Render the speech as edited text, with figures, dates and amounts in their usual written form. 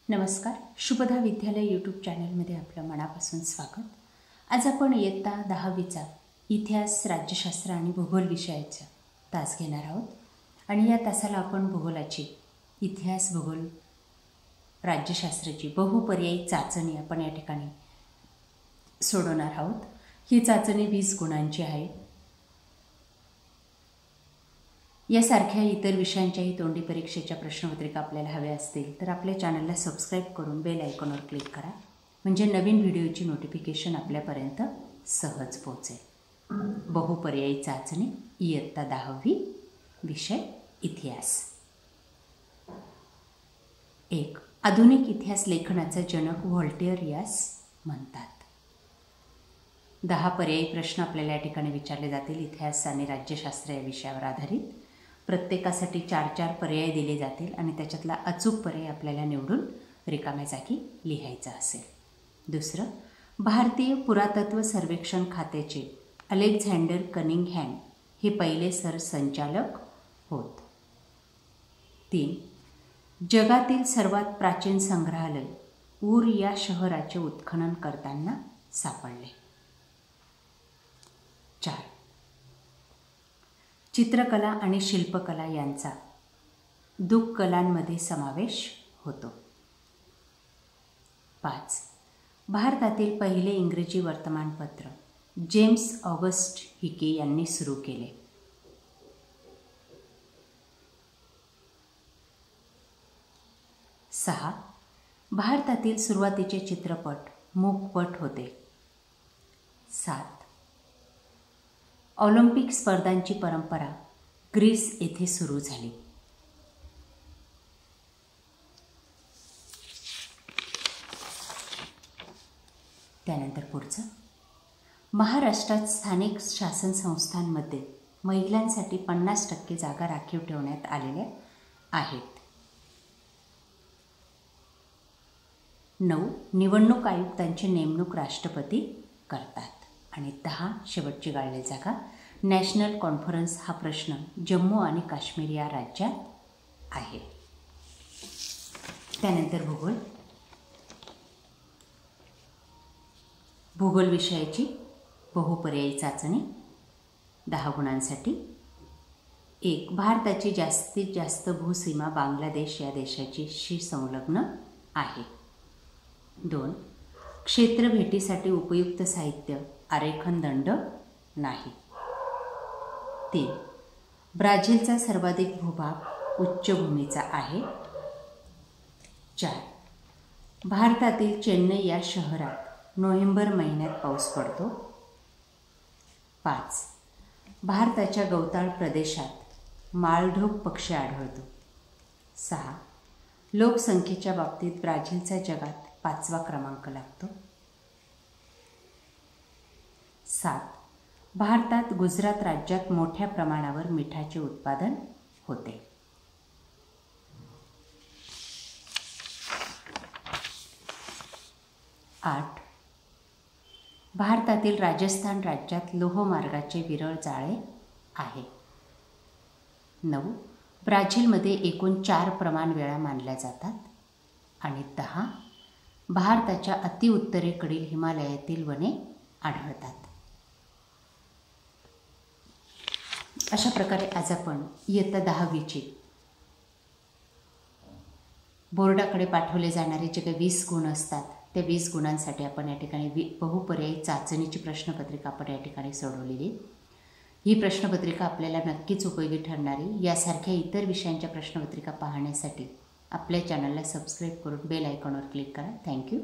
नमस्कार. शुभदा विद्यालय यूट्यूब चॅनलमध्ये आपलं मनापासून स्वागत. आज आपण इयत्ता 10वीचा इतिहास, राज्यशास्त्र आणि भूगोल विषयाचा तास घेणार आहोत. आणि या तासाला आपण भूगोलाची इतिहास, भूगोल, राज्यशास्त्राची बहुपर्यायी चाचणी आपण या ठिकाणी सोडवणार आहोत. ही चाचणी 20 गुणांची आहे. यासारख्या इतर विषयांच्याही तोंडी परीक्षेच्या प्रश्नपत्रिका आपल्याला हव्या असतील तर आपल्या चॅनलला सबस्क्राईब करून बेल आयकॉनवर क्लिक करा, म्हणजे नवीन व्हिडिओची नोटिफिकेशन आपल्यापर्यंत सहज पोहोचेल. बहुपर्यायी चाचणी इयत्ता 10वी, विषय इतिहास. 1. आधुनिक इतिहास लेखनाचा जनक व्हॉल्टेयर यास म्हणतात. 10 पर्यायी प्रश्न आपल्याला या ठिकाणी विचारले जातील. इतिहास आणि राज्यशास्त्र या विषयावर आधारित प्रत्येकासाठी 4 पर्याय दिले जातील आणि त्याच्यातला अचूक पर्याय आपल्याला निवडून रिकाम्या जागी लिहायचा असेल. दुसरं, भारतीय पुरातत्व सर्वेक्षण खात्याचे अलेक्झांडर कनिंगहॅम हे पहिले सरसंचालक होत. 3. जगातील सर्वात प्राचीन संग्रहालय ऊर या शहराचे उत्खनन करताना सापडले. 4. चित्रकला आणि शिल्पकला यांचा दुःख कलांमध्ये समावेश होतो. 5. भारतातील पहिले इंग्रजी वर्तमानपत्र जेम्स ऑगस्ट हिके यांनी सुरू केले. 6. भारतातील सुरुवातीचे चित्रपट मूकपट होते. 7. ऑलिम्पिक स्पर्धांची परंपरा ग्रीस येथे सुरू झाली. त्यानंतर पुढचं, महाराष्ट्रात स्थानिक शासन संस्थांमध्ये महिलांसाठी 50% जागा राखीव ठेवण्यात आलेल्या आहेत. 9. निवडणूक आयुक्तांची नेमणूक राष्ट्रपती करतात. आणि 10 शेवटची गाळलेली जागा नॅशनल कॉन्फरन्स हा प्रश्न जम्मू आणि काश्मीर या राज्यात आहे. त्यानंतर भूगोल. भूगोल विषयाची बहुपर्यायी चाचणी 10 गुणांसाठी. 1. भारताची जास्तीत जास्त भूसीमा बांगलादेश या देशाची संलग्न आहे. 2. क्षेत्र भेटीसाठी उपयुक्त साहित्य आरेखन दंड नाही. 3. ब्राझीलचा सर्वाधिक भूभाग उच्चभूमीचा आहे. 4. भारतातील चेन्नई या शहरात नोव्हेंबर महिन्यात पाऊस पडतो. 5. भारताच्या गवताळ प्रदेशात माळढोक पक्षी आढळतो. 6. लोकसंख्येच्या बाबतीत ब्राझीलचा जगात 5वा क्रमांक लागतो. 7. भारतात गुजरात राज्यात मोठ्या प्रमाणावर मिठाचे उत्पादन होते. 8. भारतातील राजस्थान राज्यात लोहमार्गाचे विरळ जाळे आहे. 9. ब्राझीलमध्ये एकूण 4 प्रमाणवेळा मानल्या जातात. आणि 10. भारताच्या अतिउत्तरेकडील हिमालयातील वने आढळतात. अशा प्रकारे आज आपण इयत्ता 10वीची बोर्डाकडे पाठवले जाणारे जे काही 20 गुण असतात त्या 20 गुणांसाठी आपण या ठिकाणी बहुपर्यायी चाचणीची प्रश्नपत्रिका आपण या ठिकाणी सोडवलेली. ही प्रश्नपत्रिका आपल्याला नक्कीच उपयोगी ठरणारी. यासारख्या इतर विषयांच्या प्रश्नपत्रिका पाहण्यासाठी आपल्या चॅनलला सबस्क्राईब करून बेल आयकॉनवर क्लिक करा. थँक्यू.